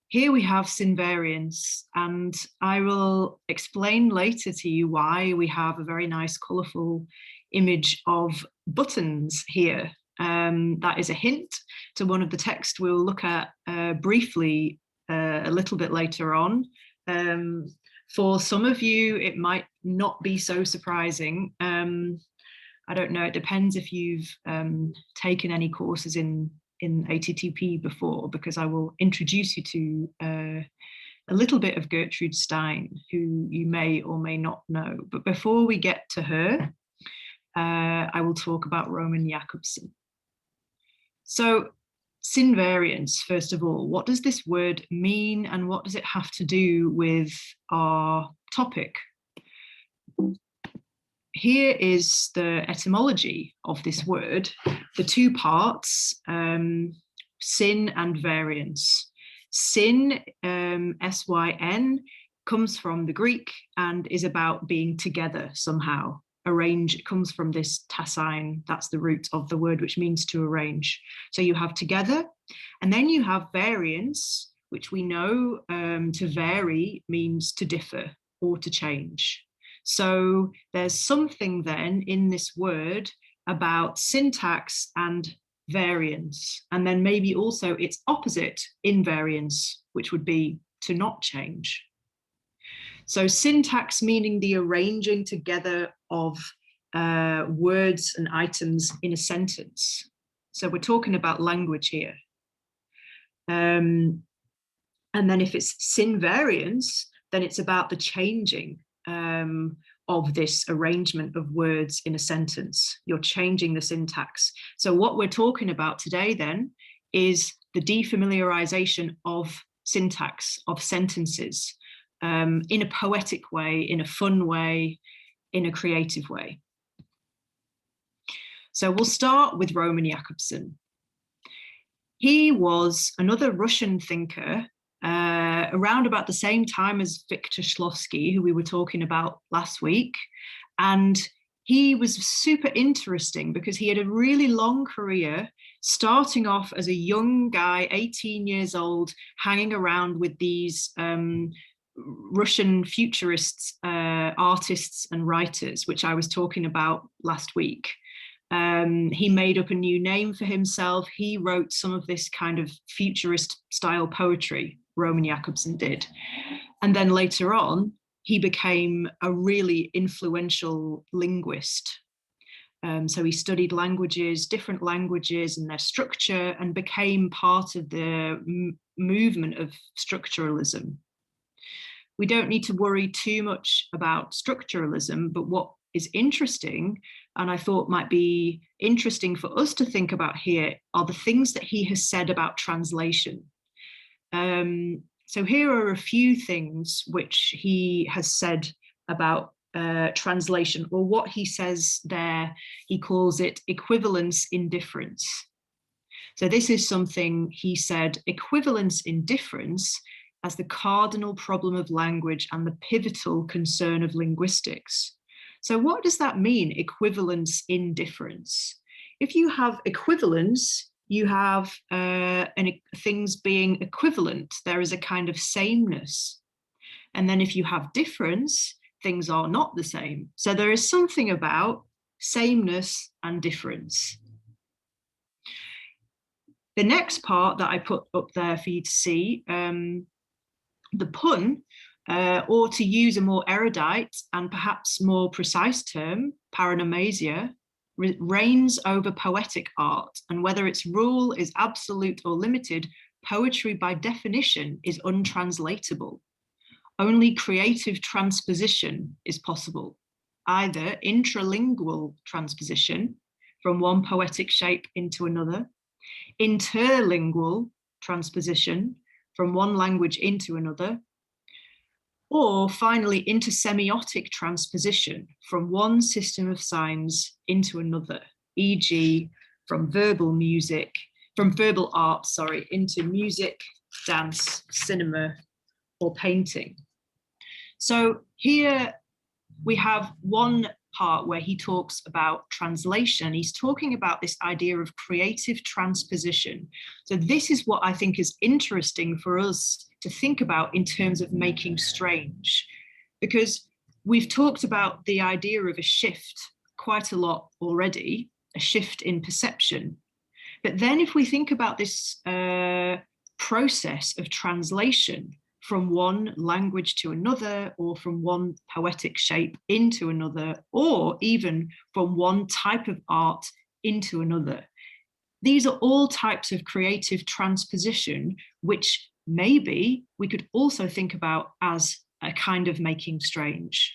here we have Synvariance, and I will explain later to you why we have a very nice colourful image of buttons here. That is a hint to one of the texts we'll look at briefly a little bit later on. For some of you, it might not be so surprising. I don't know, it depends if you've taken any courses in ATTP before, because I will introduce you to a little bit of Gertrude Stein, who you may or may not know. But before we get to her, I will talk about Roman Jakobson. So Synvariance, first of all, what does this word mean and what does it have to do with our topic? Here is the etymology of this word, the two parts, syn and variance. Syn, S-Y-N, comes from the Greek and is about being together somehow. Arrange, it comes from this tassign, that's the root of the word, which means to arrange. So you have together, and then you have variance, which we know to vary means to differ or to change. So there's something then in this word about syntax and variance, and then maybe also its opposite, invariance, which would be to not change. So syntax meaning the arranging together of words and items in a sentence. So we're talking about language here. And then if it's synvariance, then it's about the changing of this arrangement of words in a sentence. You're changing the syntax. So what we're talking about today then is the defamiliarization of syntax, of sentences, in a poetic way, in a fun way, in a creative way. So we'll start with Roman Jakobson. He was another Russian thinker around about the same time as Victor Shklovsky, who we were talking about last week. And he was super interesting because he had a really long career, starting off as a young guy, 18 years old, hanging around with these Russian futurists, artists and writers, which I was talking about last week. He made up a new name for himself. He wrote some of this kind of futurist style poetry, Roman Jakobson did. And then later on, he became a really influential linguist. So he studied languages, different languages and their structure, and became part of the movement of structuralism. We don't need to worry too much about structuralism, but what is interesting, and I thought might be interesting for us to think about here, are the things that he has said about translation. So here are a few things which he has said about translation, or what he says there, he calls it equivalence indifference. So this is something he said, equivalence indifference as the cardinal problem of language and the pivotal concern of linguistics. So what does that mean, equivalence indifference? If you have equivalence, you have things being equivalent. There is a kind of sameness. And then if you have difference, things are not the same. So there is something about sameness and difference. The next part that I put up there for you to see, the pun, or to use a more erudite and perhaps more precise term, paranomasia, reigns over poetic art, and whether its rule is absolute or limited, poetry by definition is untranslatable. Only creative transposition is possible, either intralingual transposition from one poetic shape into another, interlingual transposition from one language into another, or finally intersemiotic transposition from one system of signs into another, e.g. from verbal art, into music, dance, cinema, or painting. So here we have one part where he talks about translation. He's talking about this idea of creative transposition. So this is what I think is interesting for us to think about in terms of making strange, because we've talked about the idea of a shift quite a lot already, a shift in perception. But then if we think about this process of translation from one language to another, or from one poetic shape into another, or even from one type of art into another, these are all types of creative transposition, which maybe we could also think about as a kind of making strange.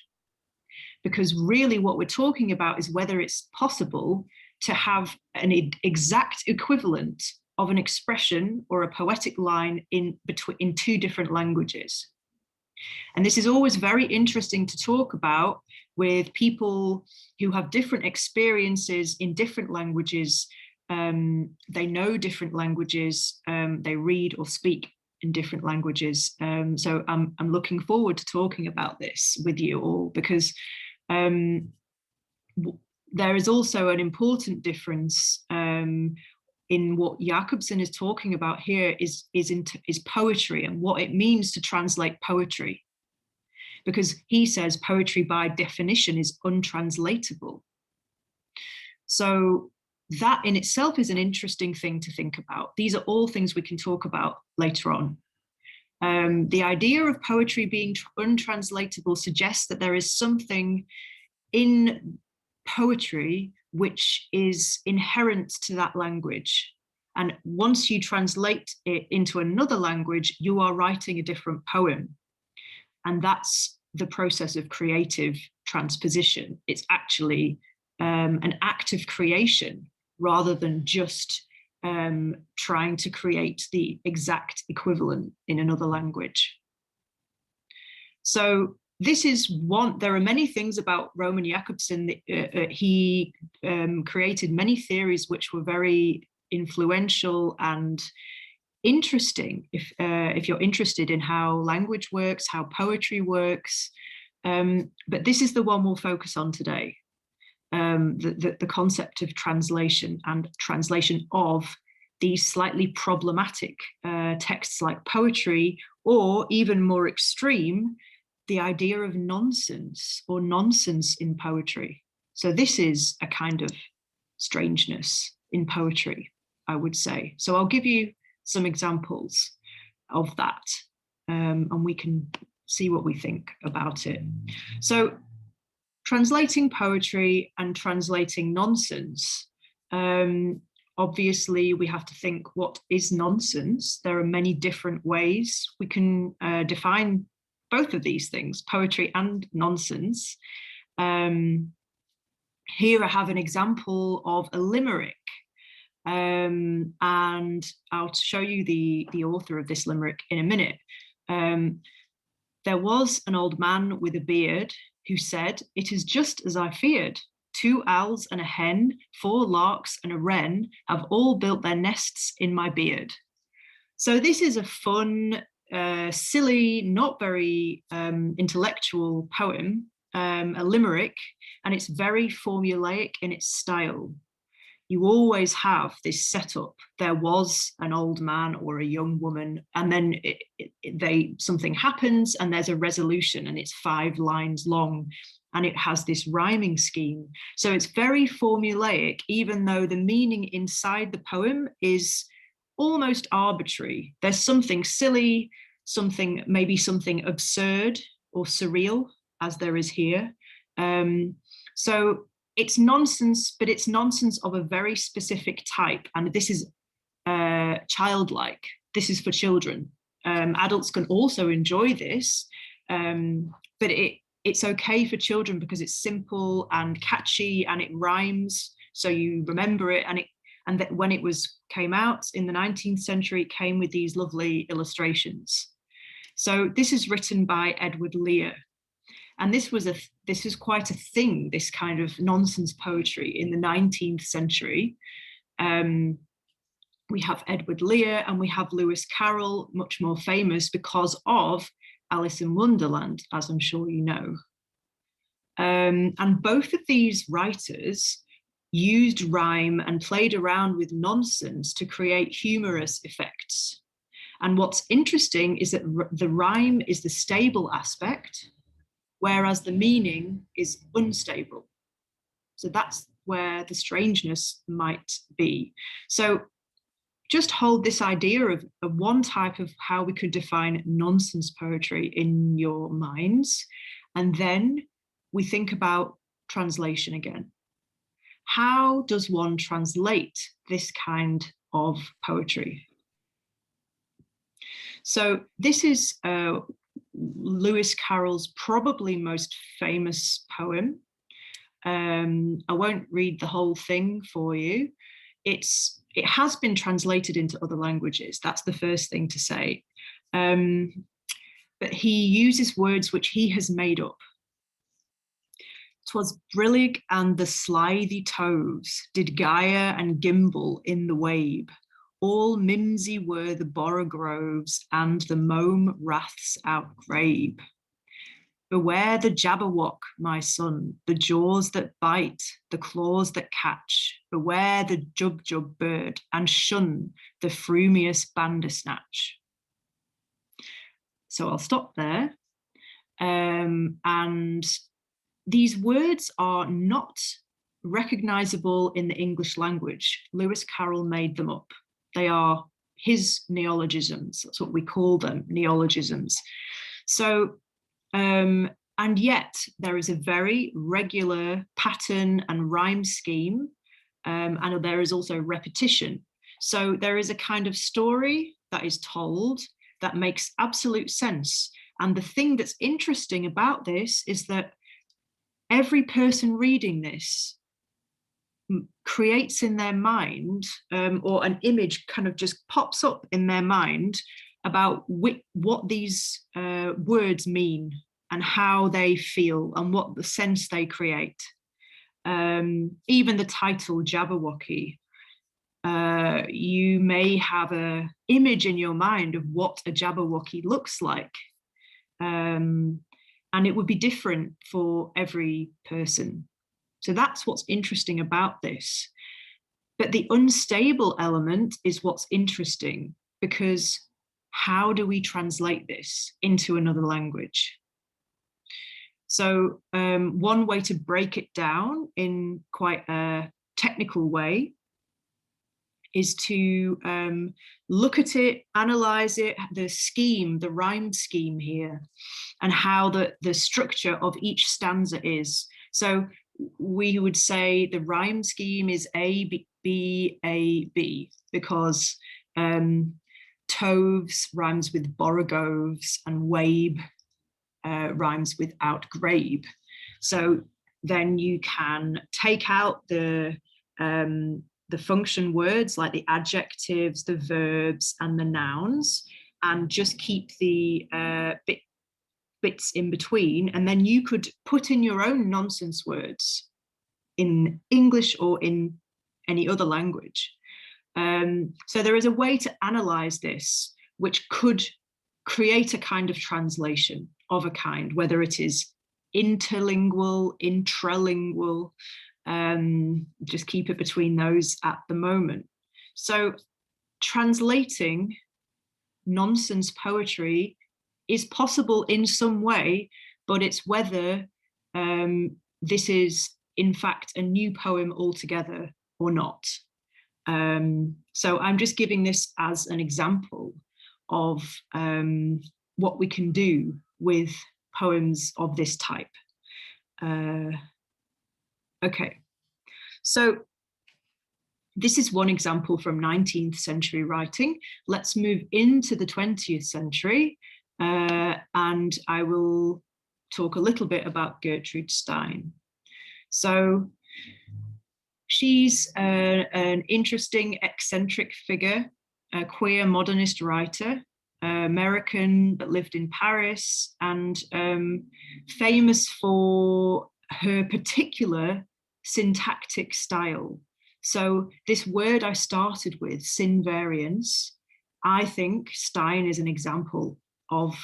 Because really what we're talking about is whether it's possible to have an exact equivalent of an expression or a poetic line in two different languages. And this is always very interesting to talk about with people who have different experiences in different languages. They know different languages, they read or speak in different languages. So I'm looking forward to talking about this with you all, because there is also an important difference in what Jakobson is talking about here is poetry and what it means to translate poetry. Because he says poetry by definition is untranslatable. So that in itself is an interesting thing to think about. These are all things we can talk about later on. The idea of poetry being untranslatable suggests that there is something in poetry which is inherent to that language. And once you translate it into another language, you are writing a different poem. And that's the process of creative transposition. It's actually an act of creation rather than just trying to create the exact equivalent in another language. So this is one, there are many things about Roman Jakobson that he created many theories which were very influential and interesting if you're interested in how language works, how poetry works. But this is the one we'll focus on today, the concept of translation and translation of these slightly problematic texts like poetry, or even more extreme, the idea of nonsense or nonsense in poetry. So this is a kind of strangeness in poetry, I would say. So I'll give you some examples of that, and we can see what we think about it. So translating poetry and translating nonsense, obviously we have to think, what is nonsense? There are many different ways we can define both of these things, poetry and nonsense. Here I have an example of a limerick, and I'll show you the author of this limerick in a minute. There was an old man with a beard who said, "It is just as I feared. 2 owls and a hen, 4 larks and a wren have all built their nests in my beard." So this is a fun, silly, not very intellectual poem, a limerick, and it's very formulaic in its style. You always have this setup. There was an old man or a young woman, and then something happens and there's a resolution, and it's 5 lines long, and it has this rhyming scheme. So it's very formulaic, even though the meaning inside the poem is almost arbitrary. There's something silly, maybe something absurd or surreal, as there is here. So it's nonsense, but it's nonsense of a very specific type. And this is childlike. This is for children. Adults can also enjoy this, but it's okay for children because it's simple and catchy and it rhymes, so you remember it. And that when it came out in the 19th century, it came with these lovely illustrations. So this is written by Edward Lear. And this is quite a thing, this kind of nonsense poetry in the 19th century. We have Edward Lear and we have Lewis Carroll, much more famous because of Alice in Wonderland, as I'm sure you know. And both of these writers used rhyme and played around with nonsense to create humorous effects. And what's interesting is that the rhyme is the stable aspect, whereas the meaning is unstable. So that's where the strangeness might be. So just hold this idea of one type of how we could define nonsense poetry in your minds. And then we think about translation again. How does one translate this kind of poetry? So this is Lewis Carroll's probably most famous poem. I won't read the whole thing for you. It has been translated into other languages. That's the first thing to say. But he uses words which he has made up. "'Twas brillig and the slithy toves did gyre and gimble in the wabe. All mimsy were the borogroves and the mome raths outgrabe. Beware the Jabberwock, my son, the jaws that bite, the claws that catch. Beware the Jubjub bird, and shun the frumious bandersnatch." So I'll stop there. And these words are not recognizable in the English language. Lewis Carroll made them up. They are his neologisms. That's what we call them, neologisms. So, and yet there is a very regular pattern and rhyme scheme, and there is also repetition. So there is a kind of story that is told that makes absolute sense. And the thing that's interesting about this is that every person reading this creates in their mind, or an image kind of just pops up in their mind about what these words mean and how they feel and what the sense they create. Even the title Jabberwocky, you may have an image in your mind of what a Jabberwocky looks like. And it would be different for every person. So that's what's interesting about this. But the unstable element is what's interesting, because how do we translate this into another language? So one way to break it down in quite a technical way is to look at it, analyze it, the scheme, the rhyme scheme here, and how the structure of each stanza is. So we would say the rhyme scheme is A, B, A, B, because toves rhymes with borogoves and wabe rhymes with outgrabe. So then you can take out the function words like the adjectives, the verbs, and the nouns, and just keep the bits in between. And then you could put in your own nonsense words in English or in any other language. So there is a way to analyze this, which could create a kind of translation of a kind, whether it is interlingual, intralingual, just keep it between those at the moment. So translating nonsense poetry is possible in some way, but it's whether this is in fact a new poem altogether or not. So I'm just giving this as an example of what we can do with poems of this type. Okay, so this is one example from 19th century writing. Let's move into the 20th century, and I will talk a little bit about Gertrude Stein. So she's an interesting, eccentric figure, a queer modernist writer, American but lived in Paris, and famous for her particular syntactic style. So this word I started with, Synvariance, I think Stein is an example of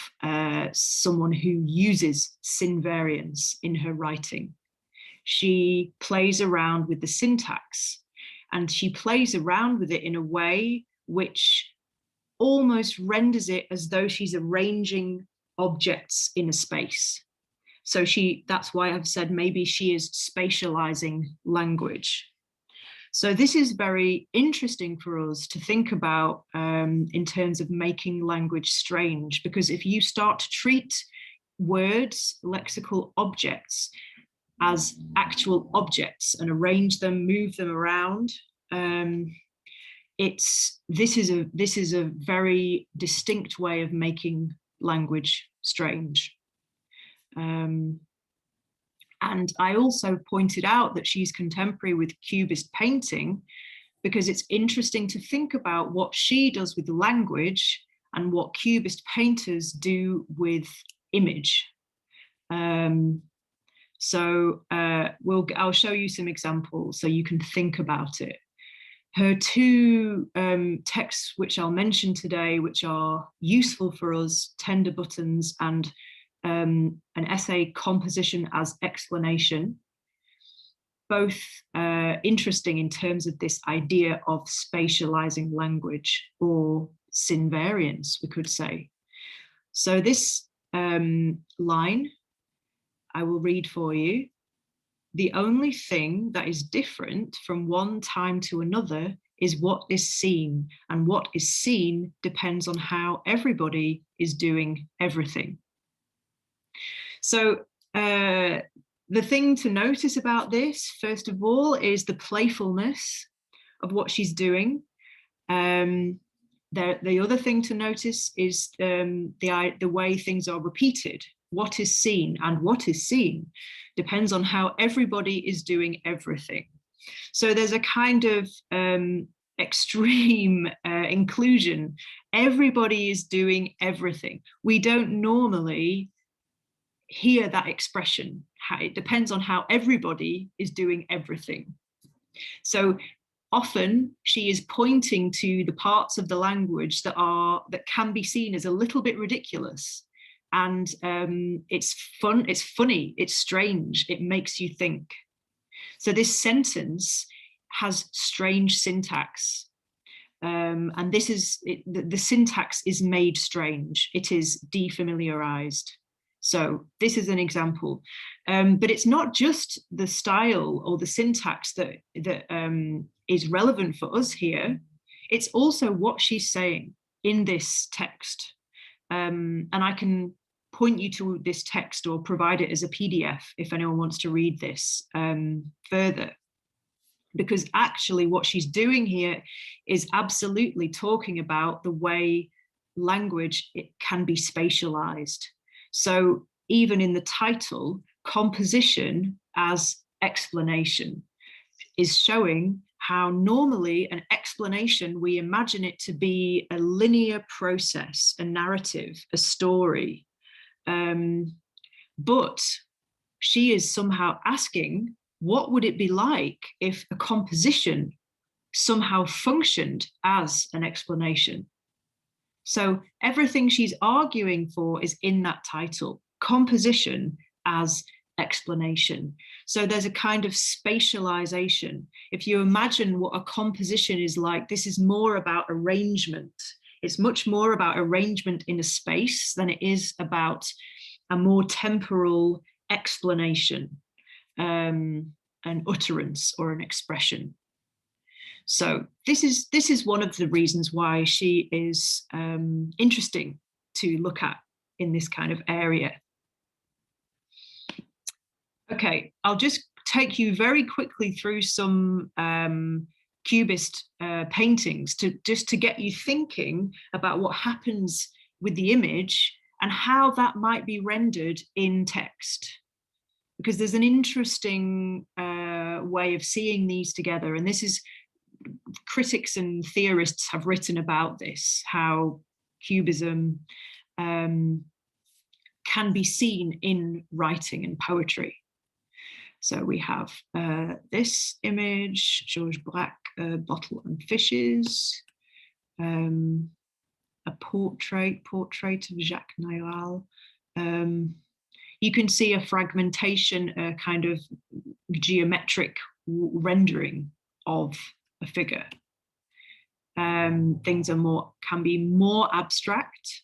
someone who uses synvariance in her writing. She plays around with the syntax, and she plays around with it in a way which almost renders it as though she's arranging objects in a space. So that's why I've said maybe she is spatializing language. So this is very interesting for us to think about in terms of making language strange, because if you start to treat words, lexical objects, as actual objects and arrange them, move them around, this is a very distinct way of making language strange. And I also pointed out that she's contemporary with cubist painting, because it's interesting to think about what she does with language and what cubist painters do with image. I'll show you some examples so you can think about it. Her two texts, which I'll mention today, which are useful for us, Tender Buttons and an essay, Composition as Explanation, both interesting in terms of this idea of spatializing language, or synvariance, we could say. So this line, I will read for you. The only thing that is different from one time to another is what is seen, and what is seen depends on how everybody is doing everything. So the thing to notice about this, first of all, is the playfulness of what she's doing. The other thing to notice is the way things are repeated. What is seen, and what is seen depends on how everybody is doing everything. So there's a kind of extreme inclusion. Everybody is doing everything. We don't normally hear that expression. It depends on how everybody is doing everything. So often she is pointing to the parts of the language that can be seen as a little bit ridiculous. And it's funny, it's strange, it makes you think. So this sentence has strange syntax. And this is, the syntax is made strange, it is defamiliarized. So this is an example. But it's not just the style or the syntax that is relevant for us here, it's also what she's saying in this text. And I can point you to this text or provide it as a PDF if anyone wants to read this further. Because actually what she's doing here is absolutely talking about the way language, it can be spatialized. So even in the title, Composition as Explanation is showing how normally an explanation, we imagine it to be a linear process, a narrative, a story. But she is somehow asking, what would it be like if a composition somehow functioned as an explanation? So everything she's arguing for is in that title, Composition as Explanation. So there's a kind of spatialization. If you imagine what a composition is like, this is more about arrangement. It's much more about arrangement in a space than it is about a more temporal explanation, an utterance or an expression. So this is one of the reasons why she is interesting to look at in this kind of area. Okay, I'll just take you very quickly through some cubist paintings just to get you thinking about what happens with the image and how that might be rendered in text. Because there's an interesting way of seeing these together, and this is, critics and theorists have written about this, how cubism can be seen in writing and poetry. So we have this image, Georges Braque, Bottle and Fishes, a a portrait of Jacques Noël. You can see a fragmentation, a kind of geometric rendering of a figure. Things can be more abstract,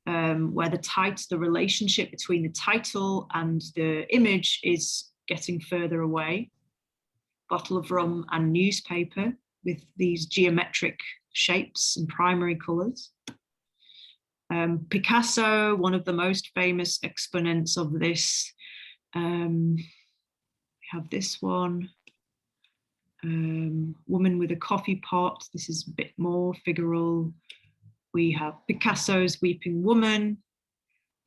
where the relationship between the title and the image is getting further away. Bottle of rum and newspaper with these geometric shapes and primary colours. Picasso, one of the most famous exponents of this. We have this one. Woman with a coffee pot. This is a bit more figural. We have Picasso's Weeping Woman.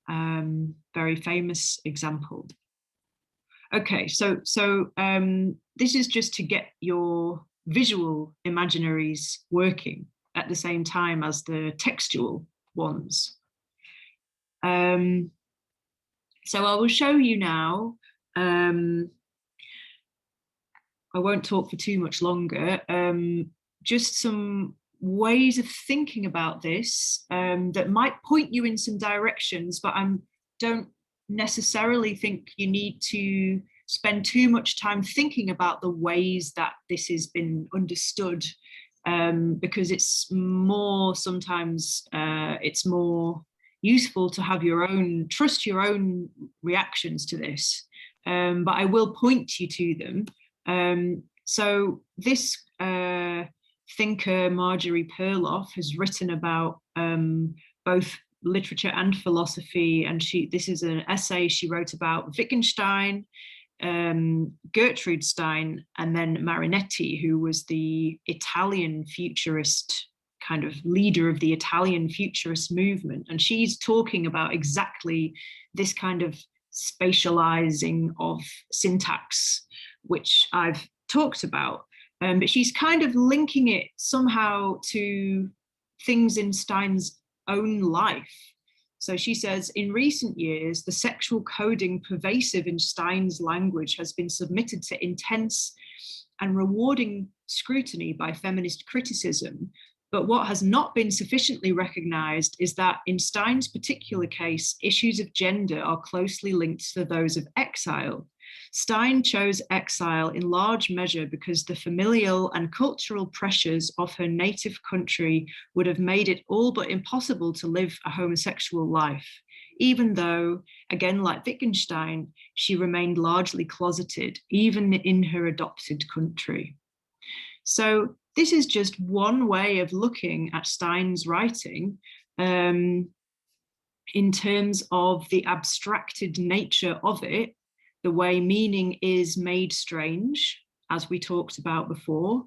Very famous example. Okay, so this is just to get your visual imaginaries working at the same time as the textual ones. So I will show you now. I won't talk for too much longer. Just some ways of thinking about this that might point you in some directions, but I don't necessarily think you need to spend too much time thinking about the ways that this has been understood, because it's more sometimes it's more useful to have trust your own reactions to this, but I will point you to them. So this thinker, Marjorie Perloff, has written about both literature and philosophy, and this is an essay she wrote about Wittgenstein, Gertrude Stein, and then Marinetti, who was the Italian futurist kind of leader of the Italian futurist movement. And she's talking about exactly this kind of spatializing of syntax, which I've talked about, but she's kind of linking it somehow to things in Stein's own life. So she says, in recent years, the sexual coding pervasive in Stein's language has been submitted to intense and rewarding scrutiny by feminist criticism. But what has not been sufficiently recognized is that in Stein's particular case, issues of gender are closely linked to those of exile. Stein chose exile in large measure because the familial and cultural pressures of her native country would have made it all but impossible to live a homosexual life, even though, again, like Wittgenstein, she remained largely closeted, even in her adopted country. So this is just one way of looking at Stein's writing in terms of the abstracted nature of it, the way meaning is made strange, as we talked about before,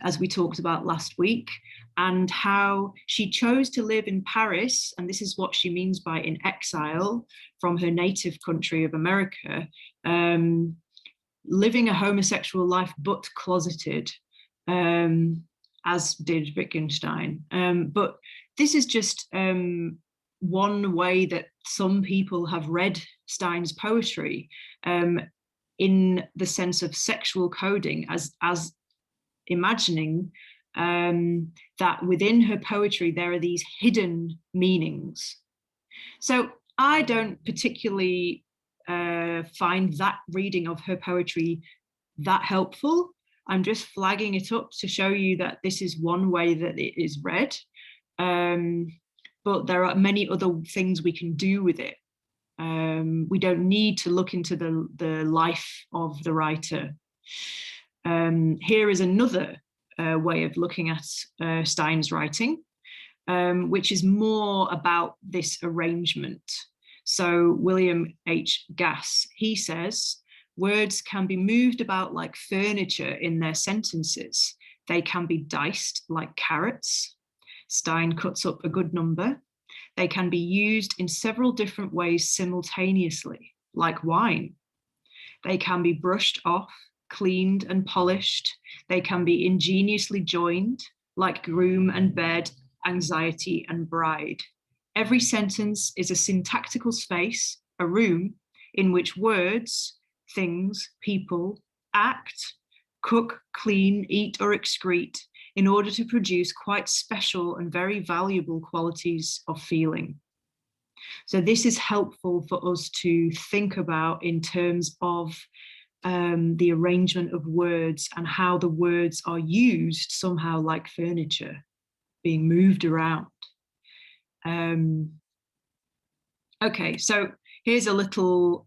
as we talked about last week, and how she chose to live in Paris, and this is what she means by in exile from her native country of America, living a homosexual life but closeted, as did Wittgenstein. But this is just one way that some people have read Stein's poetry, in the sense of sexual coding, as imagining that within her poetry there are these hidden meanings. So I don't particularly find that reading of her poetry that helpful. I'm just flagging it up to show you that this is one way that it is read, but there are many other things we can do with it. We don't need to look into the life of the writer. Here is another way of looking at Stein's writing, which is more about this arrangement. So William H. Gass, he says, words can be moved about like furniture in their sentences. They can be diced like carrots. Stein cuts up a good number. They can be used in several different ways simultaneously, like wine. They can be brushed off, cleaned and polished. They can be ingeniously joined, like groom and bed, anxiety and bride. Every sentence is a syntactical space, a room, in which words, things, people, act, cook, clean, eat or excrete, in order to produce quite special and very valuable qualities of feeling. So this is helpful for us to think about in terms of the arrangement of words and how the words are used somehow like furniture, being moved around. Okay, so here's a little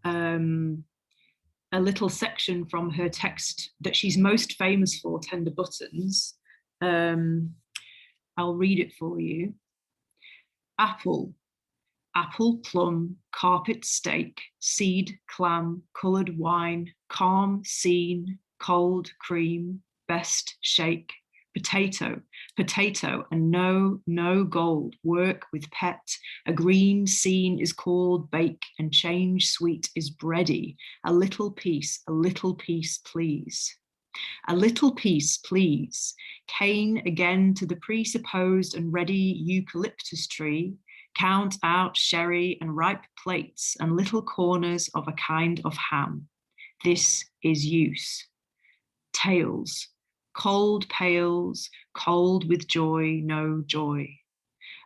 section from her text that she's most famous for, Tender Buttons. I'll read it for you. Apple, apple, plum, carpet, steak, seed, clam, coloured wine, calm, scene, cold, cream, best, shake, potato, potato, and no gold, work with pet, a green scene is called bake, and change sweet is bready, a little piece, please. A little piece, please. Cane again to the presupposed and ready eucalyptus tree, count out sherry and ripe plates and little corners of a kind of ham. This is use. Tales, cold pails, cold with joy, no joy.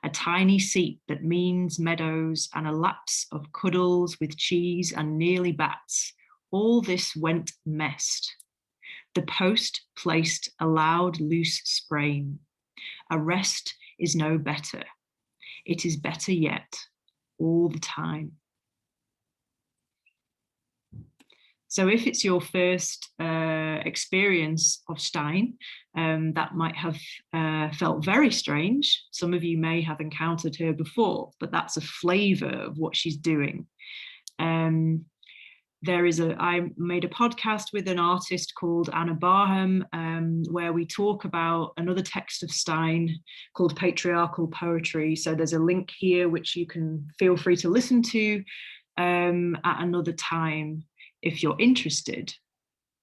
A tiny seat that means meadows and a lapse of cuddles with cheese and nearly bats. All this went messed. The post placed a loud loose sprain. A rest is no better. It is better yet, all the time. So if it's your first experience of Stein, that might have felt very strange. Some of you may have encountered her before, but that's a flavor of what she's doing. I made a podcast with an artist called Anna Barham, where we talk about another text of Stein called Patriarchal Poetry. So there's a link here which you can feel free to listen to at another time if you're interested.